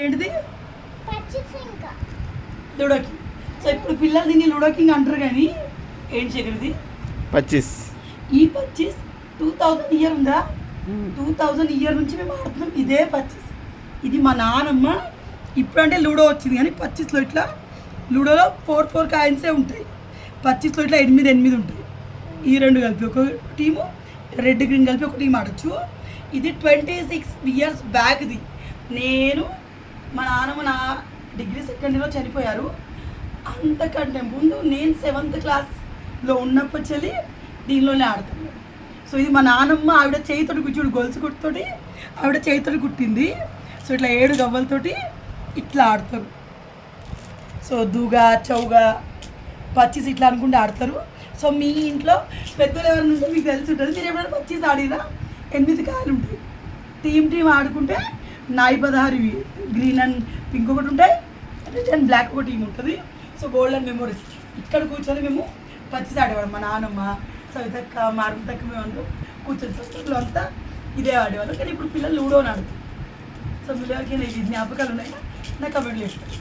ఏంటిది ludo king. So ఇప్పుడు పిల్లలు దీన్ని లూడో కింగ్ అంటారు కానీ ఏంటి శేఖర్ది 25. ఈ 25 2000 ఇయర్ ఉందా, 2000 ఇయర్ నుంచి మేము ఆడుతున్నాం ఇదే 25. ఇది మా నానమ్మ ఇప్పుడంటే లూడో వచ్చింది కానీ 25లో ఇట్లా లూడోలో 4 కాయిన్సే ఉంటాయి. 25లో ఇట్లా 8 ఉంటాయి. ఈ రెండు కలిపి ఒక టీము, రెడ్ గ్రీన్ కలిపి ఒక టీం ఆడచ్చు. ఇది 26 ఇయర్స్ బ్యాక్ది. నేను మా నాన్నమ్మ నా డిగ్రీ సెకండ్ ఇయర్లో చనిపోయారు. అంతకంటే ముందు నేను 7th క్లాస్లో ఉన్నప్పటి చలి దీనిలోనే ఆడుతాను. సో ఇది మా నాన్నమ్మ ఆవిడ చేయితోటి కూర్చోడు, గొలుసు కుట్టుతోటి ఆవిడ చేయితోటి కుట్టింది. సో ఇట్లా 7 గవ్వలతోటి ఇట్లా ఆడతారు. సో దూగా చౌగా 25 ఇట్లా అనుకుంటే ఆడతారు. సో మీ ఇంట్లో పెద్దలు ఎవరైనా ఉంటే మీకు తెలిసి ఉంటుంది. మీరు ఎప్పుడైనా 25 ఆడినా 8 కాయలు ఉంటాయి. టీం ఆడుకుంటే నాయి 16 గ్రీన్ అండ్ పింక్ ఒకటి ఉంటాయి, రెడ్ అండ్ బ్లాక్ ఒక టీం ఉంటుంది. సో గోల్డెన్ మెమోరీస్ ఇక్కడ కూర్చొని మేము 25 ఆడేవాళ్ళం. మా నాన్నమ్మ సవితక్క మారుతక్క మేము అందరం కూర్చొని సొంతలో అంతా ఇదే ఆడేవాళ్ళం. కానీ ఇప్పుడు పిల్లలు లూడోని ఆడుతారు. సో పిల్లలకి ఈ జ్ఞాపకాలు ఉన్నాయి, నా కమెంట్లు చేస్తారు.